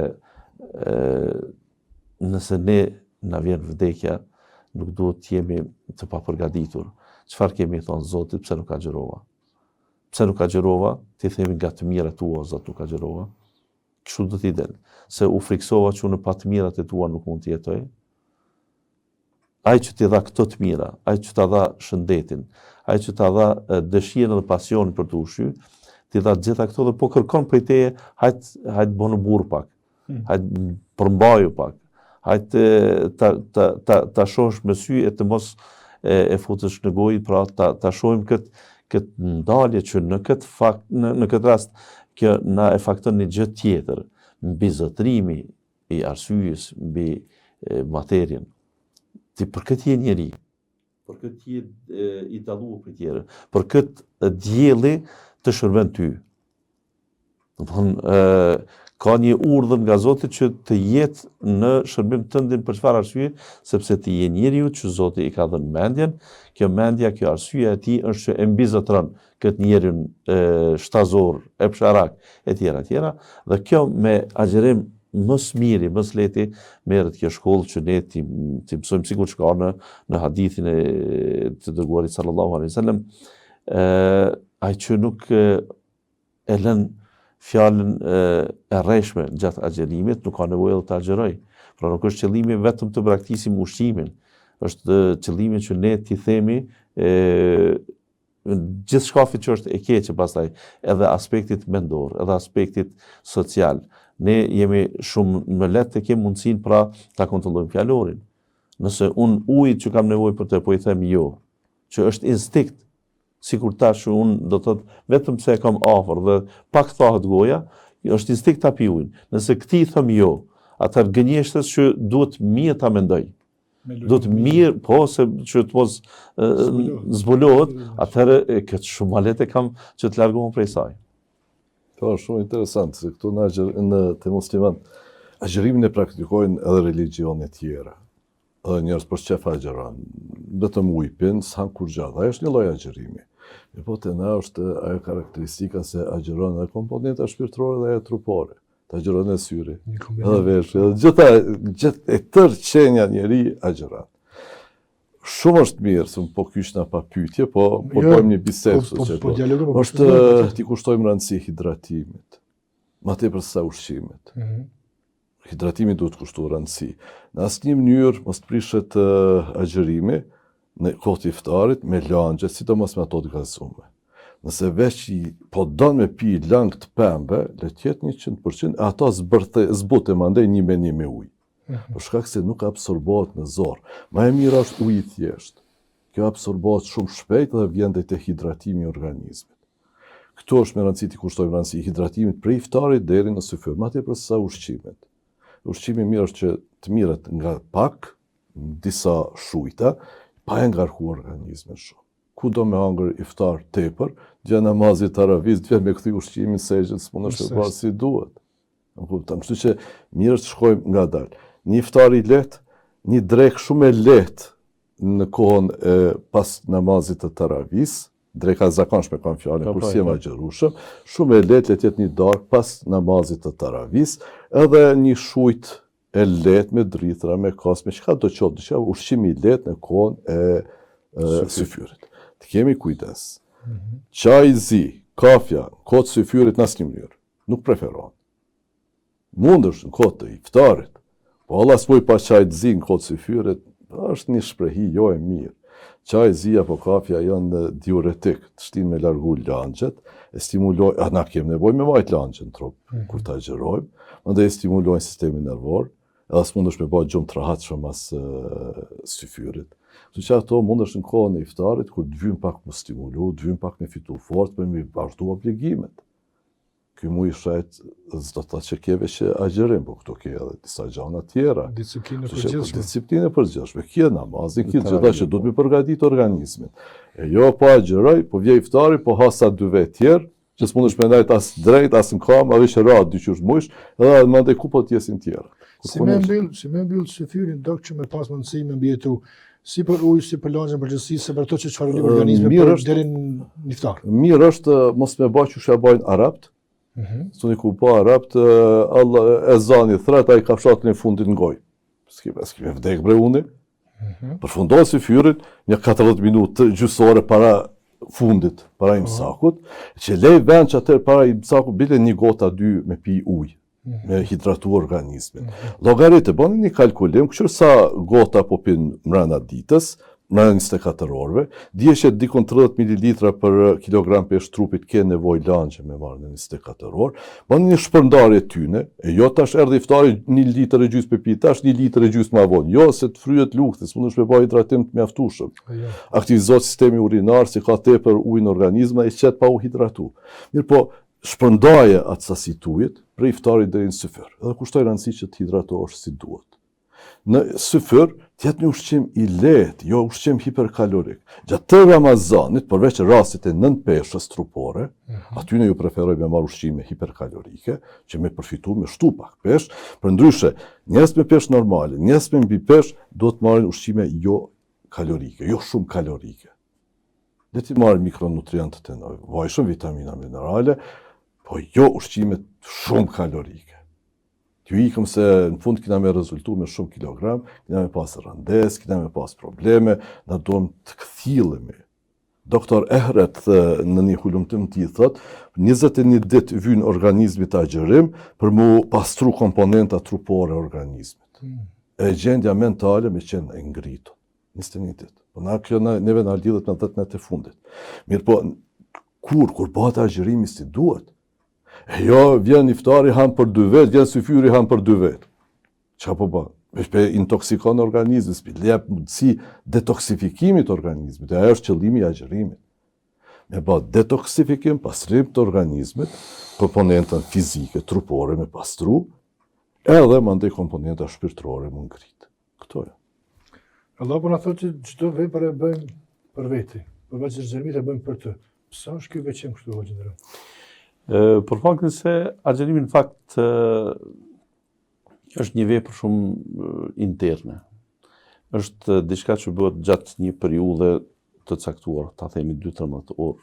nëse ne na vjen vdekja, nuk duhet të jemi të papërgatitur. Çfarë kemi thonë Zotit, pse nuk agjerova? Pse nuk agjerova? Ti themi nga të mirat tua Zot nuk agjerova. Kështu do t'i del. Se u friksova që në pa të mirat e tua nuk mund të jetoj. Ai që t'i dha këto të mira, ai që t'a dha shëndetin, ai që t'a dha dëshirën dhe pasionin për të ushqyer, t'i dha gjitha këto dhe po kërkon prej teje, hajt bënu burr pak, hajt përmbaju pak, hajt ta shohësh me sy e të mos e futësh në gojë, pra ta shohim këtë ndalje që në këtë rast kjo na e fakton një gjë tjetër, mbi zotrimi i arsyes mbi materien. Ti për këtë je njeri, për këtë je i dalluar për tjerë, për këtë dielli të shërben ty. Ka një urdhër nga Zoti që të jetë në shërbim tëndin për çfarë arsye, sepse ti je njeriu që Zoti i ka dhënë mendjen, kjo mendja, kjo arsye e tij është që e mbizotron këtë njeriu shtazor, epsharak e tjera, dhe kjo me agjerim më smiri, më lehti merret kjo shkollë që ne ti mësojmë sikur që ka në hadithin e të dërguarit sallallahu alaihi wasallam, ai që nuk e lën fjalën e rreshme gjatë agjerimit, nuk ka nevojë të agjeroj. Pra nuk është qëllimi vetëm të braktisim ushqimin, është qëllimi që ne ti themi gjithë shkafit që është e keqe pastaj, edhe aspektit mendor, edhe aspektit social. Ne jemi shumë më lehtë të kemi mundësinë pra ta kontrollojmë fjalorin. Nëse unë ujit që kam nevojë për të, po i them jo, që është instinkt, sikur tash unë do të thotë vetëm pse e kam afër dhe pak thahet goja, është instinkt ta pi ujin. Nëse këtij them jo, atëherë gënjeshtës që duhet mirë ta mendoj. Do të mirë, po, se që të mos zbulohet, atëherë këtë shumë lehtë kam që të largohem prej saj.
Po, shumë interesant, se këtu në të musliman, agjërimin e praktikojnë edhe religionet tjera. Edhe njerëz për çfarë agjeron, vetëm ujpin, s'han kur gjatë. Ai është një lloj agjërimi. Po te na është ajo karakteristika se agjeron edhe komponenta shpirtërore dhe ajo trupore. Të agjeron e syri, edhe veshë, gjithë e tërë qenja njeri agjeron. Shumë është mirë, se po kysh na pa pyetje, po bëjmë një bisedë. Është ti kushtojmë rëndësi hidratimit, ma tepër se sa ushqimit. Hidratimi duhet kushtuar rëndësi. Në asnjë mënyrë mos prishet agjerimi në kohë të iftarit me langje, sidomos me ato të gazuara. Nëse veç po don me pi lang të pembe, le të jetë 100%, ato zbute mandej një me ujë. Për shkak se nuk absorbohet në zor. Më e mira është uji i thjeshtë. Kjo absorbohet shumë shpejt dhe vjen te hidratimi i organizmit. Këtu është me rëndësi të kushtojmë rëndësi hidratimit prej iftarit deri në syfyr, madje për sa ushqimet. Ushqimi mirë është që të mirët nga pak, disa shujta, pa e ngarkuar organizmin shumë. Ku do me hangër iftar tepër, gjë namazit taravih, të me kthy ushqimin sejdën, s'mund është të si duhet. Kështu që mirë është shkojmë ngadalë. Një iftar i lehtë, një drek shumë e lehtë në kohën pas namazit të taravih, dreka zakonshme kam fjalën, kur si e agjerueshëm, shumë e lehtë le të jetë një darkë pas namazit të taravih, edhe një shujt e lehtë me drithra, me kas, me çka do të qoftë, ushqimi i lehtë në kohën e syfyrit. Të kemi kujdes. Çaj zi, kafja, kohë syfyrit në asnjë mënyrë, nuk preferohen. Mund është në kohë të iftarit, po Allah s'poj pa çaj zi në kohë syfyrit, është një shprehi jo e mirë. Çaj zi apo kafja janë diuretik, të shtin me largu langjet, e stimulojnë, na kemi nevojë me majt langjen në trup, kur ta agjerojmë, mandej stimulojnë sistemin nervor, edhe s'mund është me bëjë gjumë të rahatshëm mas syfyrit. Kështu që ato mund është në kohën e iftarit, kur të vynë pak më stimulu, të vynë pak me fitu fort, për me vazhdu obligimet. Ky muj shet, s'do të që keve që agjerim, po këto ke edhe disa gjana tjera.
Disciplinë përgjithshme.
Disciplinë përgjithshme. Kje namazin, kje gjitha që du të mi përgatit organizmin. E jo po agjeroj, po vje iftari, po hasa 2 vet tjerë, që s'mund është me ndajt as drejt, as në kam, edhe që ra 2 qysh mujsh, edhe më ndaj ku po t'jesin tjera.
Si me mbyll syfyrin, dok që me pas mundësi me mbjetu, si për ujë, si për langjen përgjithësi, se për ato që çfarë organizmi për deri në iftar. Mirë
është mos me bëj çu bajnë arabt. Suni ku po arabt, Allah ezani thret ai kafshatën e fundit në gojë. S'ke vdek bre unë. Përfundon syfyrin një 40 minutë gjysore para fundit, para imsakut, që lej vend që atër para imsakut bile një gota 2 me pi ujë. Me hidratu organizmin. Llogaritë, bëni një kalkulim, kështu sa gota po pin mbrana ditës, mbrana 24 orëve, dije që dikon 30 ml për kilogram pesh trupit ke nevojë langje me marrë në 24 orë. Bëni një shpërndarje tyne, e jo tash erdhi iftari 1 litër e gjysmë pi, tash 1 litër e gjysmë ma vonë. Jo se të fryhet lukthës, mundesh me bëj hidratim të mjaftueshëm. Aktivizohet sistemi urinar, si ka tepër ujë në organizëm, ai qet pa u hidratu. Mirë po, shpërndaje atë sasi të ujit për iftarit deri në syfyr. Edhe kushtoj rëndësi që të hidratohesh si duhet. Në syfyr, të jetë një ushqim i lehtë, jo ushqim hiperkalorik. Gjatë të Ramazanit, përveç rastit e 9 peshës trupore, aty ne ju preferoj me marrë ushqime hiperkalorike, që me përfitu me shtu pak peshë, përndryshe, njerëz me peshë normale, njerëz me mbi peshë, do të marrin ushqime jo kalorike, jo shumë kalorike. Le të marrin mikronutrientët e nevojshëm, vitamina, minerale, po jo ushqimet shumë kalorike. T'ju ikëm se në fund kina me rezultu me shumë kilogram, kina me pas rëndes, kina me pas probleme, na duhem të këthilemi. Doktor Ehret në një hulumtim t'i thot, 21 ditë vynë organizmit agjerim për mu pastru komponenta trupore organizmit. E gjendja mentale me qenë e ngritur. 21 ditë. Po na kjo neve na lidhet me 10 net e fundit. Mirë po, kur bëhet agjerimi si duhet, jo, vjen iftari han për 2 vet, vjen syfyri han për 2 vet. Çka po bën? Është intoksikon organizmin, jep mundësi detoksifikimit organizmit, dhe ajo është qëllimi i agjerimit. Me bë detoksifikim, pastrim të organizmit, komponentën fizike, trupore me pastru, edhe mandej komponenta shpirtërore më ngrit. Këto janë.
Allah po na thotë që çdo vepër e bëjmë për veti, përveç se xhermit e bëjmë për të. Pse është ky veçim kështu hoxha ndërë?
Për faktin se agjerimi në fakt është një vepër shumë interne. Është diçka që bëhet gjatë një periudhe të caktuar, ta themi 2-13 orë.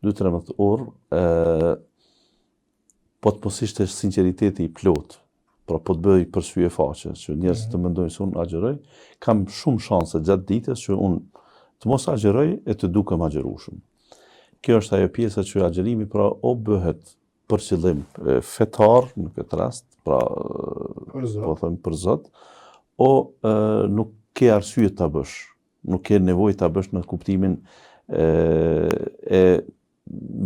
2-13 orë, po të mos ishte sinqeriteti i plot, pra po të bëj për sy e faqe, që njerëzit të mendojnë se unë agjeroj, kam shumë shanse gjatë ditës që unë të mos agjeroj e të dukem agjerueshëm. Kjo është ajo pjesa që agjerimi pra o bëhet për qëllim fetar në këtë rast, pra po them për Zot, o nuk ke arsye ta bësh, nuk ke nevojë ta bësh në kuptimin e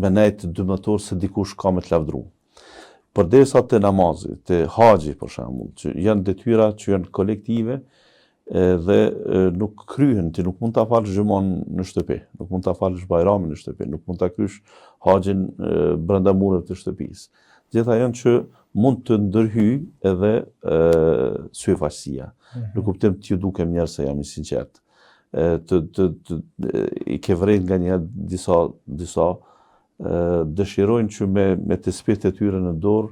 menajt dëmëtor se dikush ka me të lavdru. Përderisa të namazi, të haxhi për shembull, që janë detyra që janë kolektive dhe nuk kryhen, ti nuk mund ta falësh xhumon në shtëpi, nuk mund ta falësh Bajramin në shtëpi, nuk mund ta krysh haxhin brenda mureve të shtëpisë. Gjitha janë që mund të ndërhyj edhe syfaqësia. Në kuptim të ju dukem njerëz se jam i sinqert. I ke vërejt nga një disa dëshirojnë që me të spirët e tyre në dorë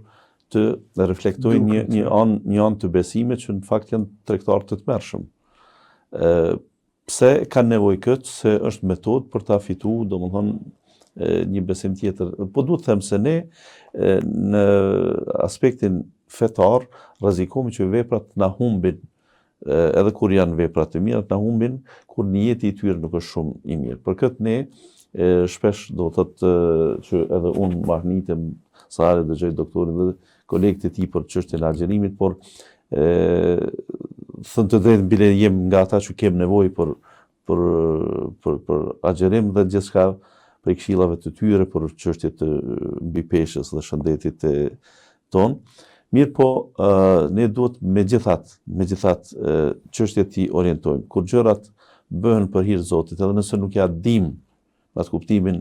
të reflektojnë një anë të besimit që në fakt janë tregtar të tmerrshëm. Pse kanë nevojë këtë? Se është metodë për ta fituar, domethënë një besim tjetër. Po duhet të them se ne në aspektin fetar rrezikohemi që veprat na humbin, edhe kur janë vepra të mira, na humbin kur niyeti i tyre nuk është shumë i mirë. Për këtë ne shpesh do të thotë që edhe unë marrnitem sa herë dëgjoj doktorin dhe kolegët e tij për çështjen e agjerimit, por thënë të drejtën bile jem nga ata që kem nevojë për agjerim dhe gjithçka prej këshillave të tyre për çështjet të mbi peshës dhe shëndetit ton. Mirë po, ne duhet megjithatë çështjet i orientojmë. Kur gjërat bëhen për hir të Zotit, edhe nëse nuk ja dim në atë kuptimin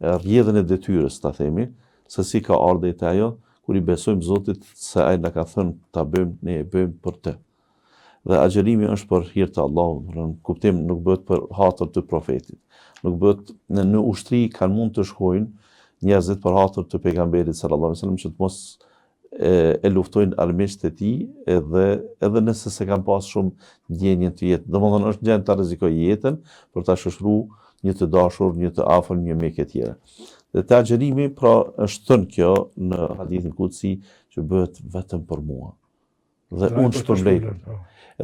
rrjedhën e detyrës, ta themi, se si ka ardhur te ajo, kur i besojmë Zotit se ai na ka thënë ta bëjmë, ne e bëjmë për të. Dhe agjerimi është për hir të Allahut, në kuptim nuk bëhet për hatër të profetit. Nuk bëhet në ushtri kanë mund të shkojnë njerëzit për hatër të pejgamberit sallallahu alaihi wasallam që të mos e luftojnë armiqtë e tij edhe nëse se kanë pas shumë ndjenjë të jetë. Domethënë është gjë ta rrezikojë jetën për ta shoqëruar një të dashur, një të afër, një mik e tjera. Dhe te agjerimi pra është thënë kjo në hadithin kutsi që bëhet vetëm për mua. Dhe unë shpërblej.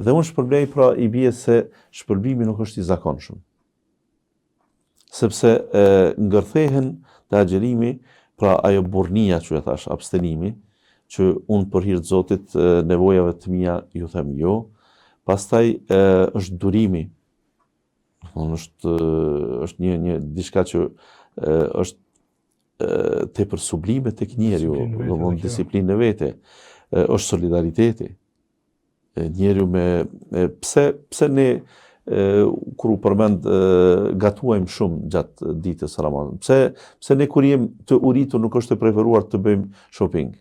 Dhe unë shpërblej pra i bie se shpërbimi nuk është i zakonshëm. Sepse ngërthehen te agjerimi pra ajo burrnia që e thash, abstenimi, që unë për hir të Zotit nevojave të mia ju them jo. Pastaj është durimi. Është një diçka që është tepër sublime tek njeriu, domthonë disiplinë e vete. Është solidariteti. Njeriu pse ne kur u përmend gatuajmë shumë gjatë ditës Ramazan. Pse ne kur jem të uritur nuk është të preferuar të bëjmë shopping?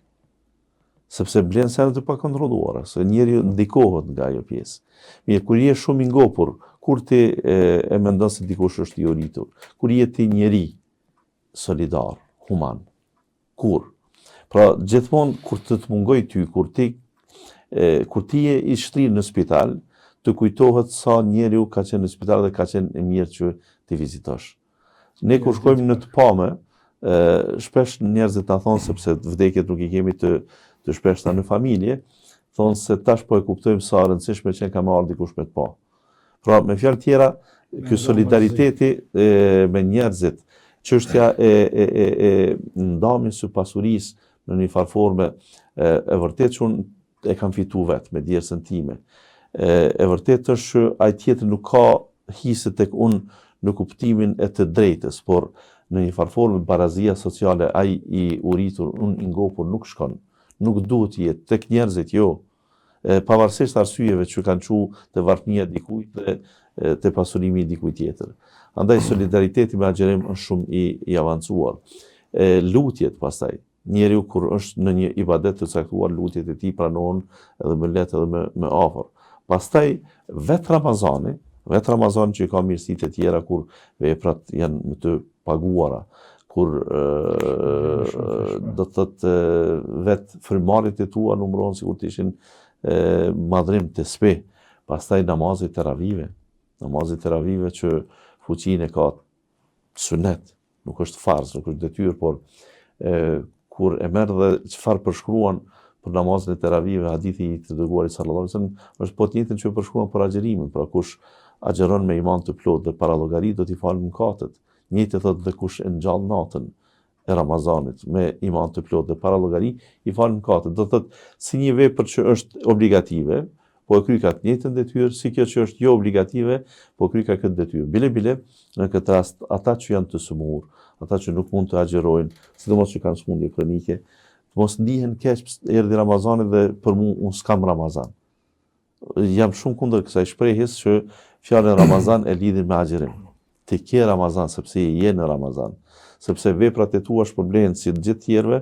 Sepse blen sene të pakontrolluara, se njeriu ndikohet nga ajo pjesë. Mirë, kur je shumë i ngopur, kur ti e mendon se dikush është i uritur, kur je ti njeri solidar, human, kur? Pra gjithmonë kur të mungoj ty, kur ti je i shtrirë në spital, të kujtohet sa njeriu ka qenë në spital dhe ka qenë e mirë që ti vizitosh. Ne kur shkojmë në të pame, shpesh njerëzit na thonë sepse vdekjet nuk i kemi të shpeshta në familje, thonë se tash po e kuptojmë sa rëndësishme që ka marrë dikush me të pa. Pra me fjalë tjera, ky solidariteti me njerëzit, çështja e ndamjes së pasurisë në një farforme e vërtet që unë e kam fitu vetë me djersën time. E vërtet është që ai tjetër nuk ka hise tek unë në kuptimin e të drejtës, por në një farforme barazia sociale ai i uritur, unë i ngopur nuk shkon, nuk duhet jetë tek njerëzit jo, pavarësisht arsyeve që kanë çu te varfënia dikujt dhe te pasurimi i dikujt tjetër. Andaj solidariteti me agjerim është shumë i avancuar. Lutjet pastaj, njeriu kur është në një ibadet të caktuar, lutjet e tij pranohen edhe më lehtë edhe më afër. Pastaj vetë Ramazani Vetë Ramazani që ka mirësitë e tjera kur veprat janë më të paguara, kur do të thotë vetë frymëmarrjet e tua numërohen sikur të ishin madhrim të spe. Pastaj namazi teravive që fuqinë e ka sunet, nuk është farz, nuk është detyrë, por kur e merr dhe çfarë përshkruan për namazin e teravive, hadithi i të dërguarit sallallahu alaihi wasallam, është po të njëjtën që përshkruan për agjerimin, pra kush agjeron me iman të plot dhe para llogarit do t'i falë mëkatet. Njëjtë thotë dhe kush e ngjall natën e Ramazanit me iman të plot dhe para llogarit i falë mëkatet. Do thotë si një vepër që është obligative, po e kry ka të njëjtën detyrë, si kjo që është jo obligative, po kry ka këtë detyrë. Bile në këtë rast ata që janë të sëmur, ata që nuk mund të agjerojnë, sidomos që kanë smundje kronike, mos ndihen keq erdhi Ramazani dhe për mua unë s'kam Ramazan. Jam shumë kundër kësaj shprehjes që fjalën Ramazan e lidhin me agjerim. Ti ke Ramazan sepse je në Ramazan, sepse veprat e tua shpërblen si të gjithë tjerëve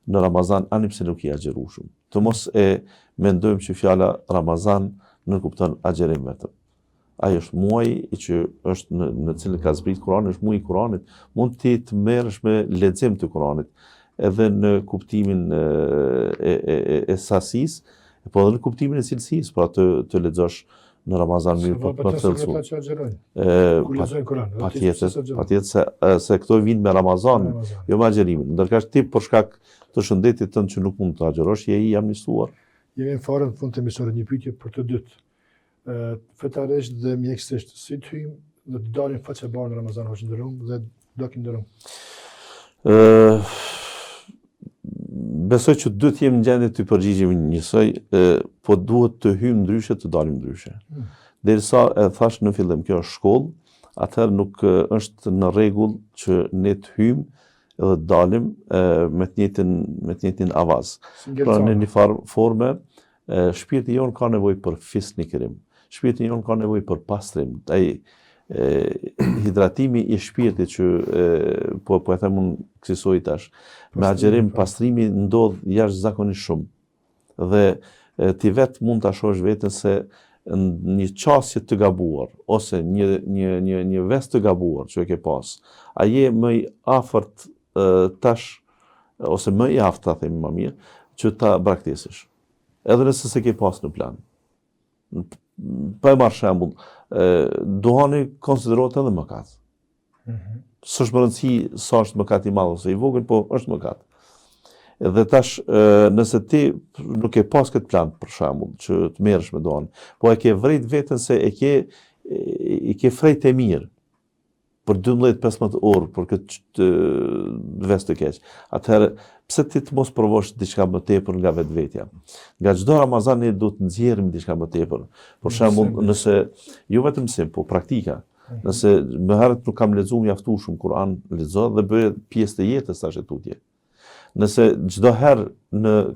në Ramazan ani pse nuk i agjeru shumë. Të mos e mendojmë që fjala Ramazan nënkupton agjerim vetëm. Ai është muaji që është në cilin ka zbrit Kurani, është muaji i Kuranit, mund të merresh me lexim të Kuranit, edhe në kuptimin e sasisë, po edhe në kuptimin e cilësisë, pra të lexosh në Ramazan mirë për të thellësuar. Patjetër se këto vinë me Ramazanin, jo me agjerimin. Ndërkaq ti për shkak të shëndetit tënd që nuk mund të agjerosh, je i amnistuar.
Jemi në fare në fund të emisionit një pyetje për të dytë. Fetarisht dhe mjekësisht, si të hyjmë dhe të dalim faqe barë në Ramazan hoqë ndërum dhe do kënë ndërum?
Besoj që duhet jemi në gjendje të përgjigjemi njësoj, po duhet të hyjmë ndryshe, të dalim ndryshe. Derisa e thash në fillim, kjo është shkollë, atëherë nuk është në rregull që ne të hyjmë edhe të dalim me të njëjtin avaz. Pra në një forme, shpirti jon ka nevojë për fisnikërim. Shpirti jon ka nevojë për pastrim. Ai hidratimi i shpirtit që po e them unë kësaj tash. Me agjerim pastrimi ndodh jashtëzakonisht shumë. Dhe ti vetë mund ta shohësh veten se në një qasje të gabuar ose një vest të gabuar që e ke pas, a je më i afërt tash ose më i aftë, ta themi më mirë, që ta braktisësh. Edhe nëse se ke pas në plan. Për e marrë shembull, duhani konsiderohet edhe mëkat. S'është më rëndësi sa është mëkat i madh ose i vogël, po është mëkat. Dhe tash, nëse ti nuk e pas këtë plan, për shembull, që të merresh me duhan, po e ke vrejt veten se i ke frejt e mirë për 12-15 orë për këtë vest të keq. Atëherë, pse ti të mos provosh diçka më tepër nga vetvetja? Nga çdo Ramazan ne duhet të nxjerrim diçka më tepër. Për shembull, nëse jo vetëm sim, po praktika. Nëse më herët nuk kam lexuar mjaftueshëm Kur'an, lexo dhe bëj pjesë të jetës tash e tutje. Nëse çdo herë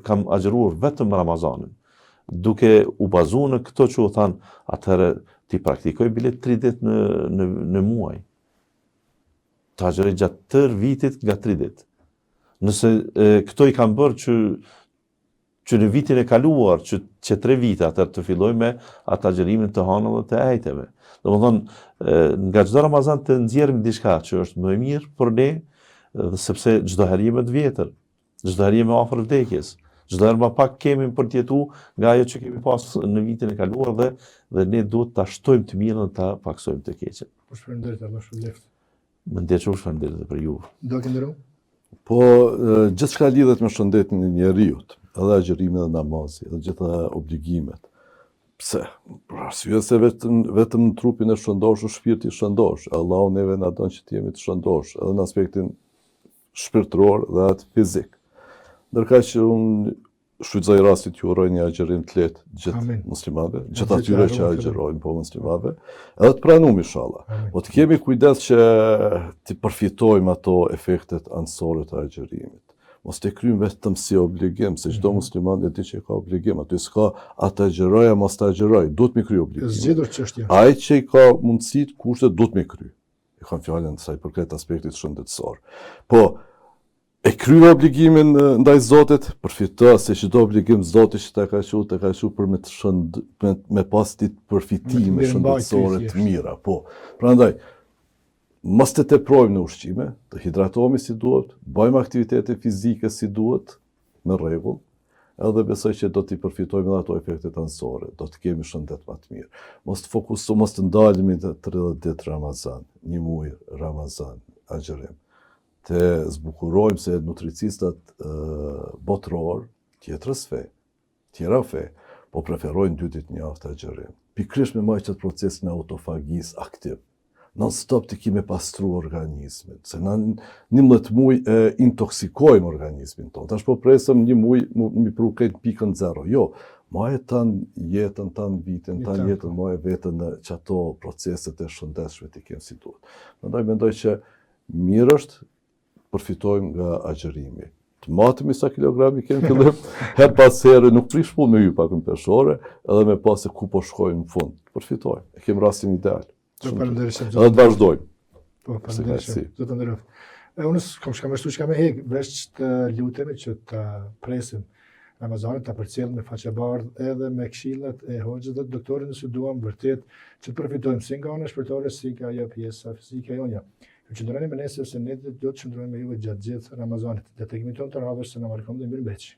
kam agjeruar vetëm Ramazanin, duke u bazuar në këto që u than, atëherë ti praktikoj bile 3 ditë në muaj. Ta agjeroj gjatë tërë vitit nga 3 ditë. Nëse këto i kam bërë që në vitin e kaluar, që 3 vite, atër të filloj me atë agjerimin të hanëve të ejteve. Domethënë, nga çdo Ramazan të nxjerrim diçka që është më e mirë për ne, sepse çdo herë jemi të vjetër, çdo herë jemi afër vdekjes, çdo herë më pak kemi për të jetuar nga ajo që kemi pas në vitin e kaluar dhe ne duhet ta shtojmë të mirën dhe ta paksojmë të keqen.
Po shpërnderit, Allah shpëleft.
Më ndjeçuar shpërnderit edhe për ju.
Do të ndërum?
Po, gjithçka lidhet me shëndetin e njeriut, edhe agjerimi dhe namazi, edhe gjitha obligimet. Pse? Për arsye se vetëm në trupin e shëndosh, shpirti shëndosh. Allahu neve na don që të jemi të shëndosh, edhe në aspektin shpirtëror dhe atë fizik. Ndërkaq që unë shfrytëzoj rastit ju uroj një agjerim të lehtë gjithë muslimanëve, gjithë atyre që agjerojnë po muslimanëve, edhe të pranojmë inshallah. Po të kemi kujdes që të përfitojmë ato efektet anësore të agjerimit. Mos të kryjmë vetëm si obligim, se çdo musliman e di që ka obligim, aty s'ka atë agjeroj, mos të agjeroj, duhet mi kryj obligim.
Zgjedhur çështja.
Ai që i ka mundësitë, kushtet duhet mi kryj. E kam fjalën sa i përket aspektit shëndetësor. Po e krye obligimin ndaj Zotit, përfito se çdo obligim Zoti që ta ka qu për me pas ditë përfitime shëndetësore të mira, po. Prandaj mos të teprojmë në ushqime, të hidratohemi si duhet, bëjmë aktivitete fizike si duhet, me rregull, edhe besoj që do t'i përfitojmë edhe ato efektet anësore, do të kemi shëndet më të mirë. Mos të ndalemi të 30 ditë Ramazan, një muaj Ramazan, agjerim. Të zbukurojmë se nutricistat botëror, tjera fe, po preferojnë 2 ditë në javë të agjerim. Pikërisht me majtë procesin e autofagjisë aktiv. Non-stop të kime pastru organizmin, se në 11 muaj intoksikojmë organizmin tonë. Tash po presëm një muaj mi pru këtë pikën 0. Jo, maje tanë jetën, tanë vitin, tanë jetën, maje vetën në qato proceset e shëndetshme të kemë si duhet. Mendoj që mirë është përfitojmë nga agjerimi. Të matemi sa kilogrami kemë fillim, her pas here nuk prish punë me ju pakën peshore, edhe me pas se ku po shkojmë në fund. Përfitojmë, e kemë rastin ideal. Edhe të vazhdojmë.
Po, përnderishëm, zotë ndërëf. Unë shkam e hekë, veç të lutemi që të presim Ramazanit, të përcjellim me faqebardh edhe me këshillat e hoxhës dhe doktorit nëse duam vërtet që të përfitojmë si nga ana shpirtore, si nga ajo pjesa fizike e jonja. Ju qëndroni me ne sepse ne do të qëndrojmë me juve gjatë gjithë Ramazanit. Dhe tek kemi tonë të radhës se na marrë këmbë dhe mirëmbëjtje.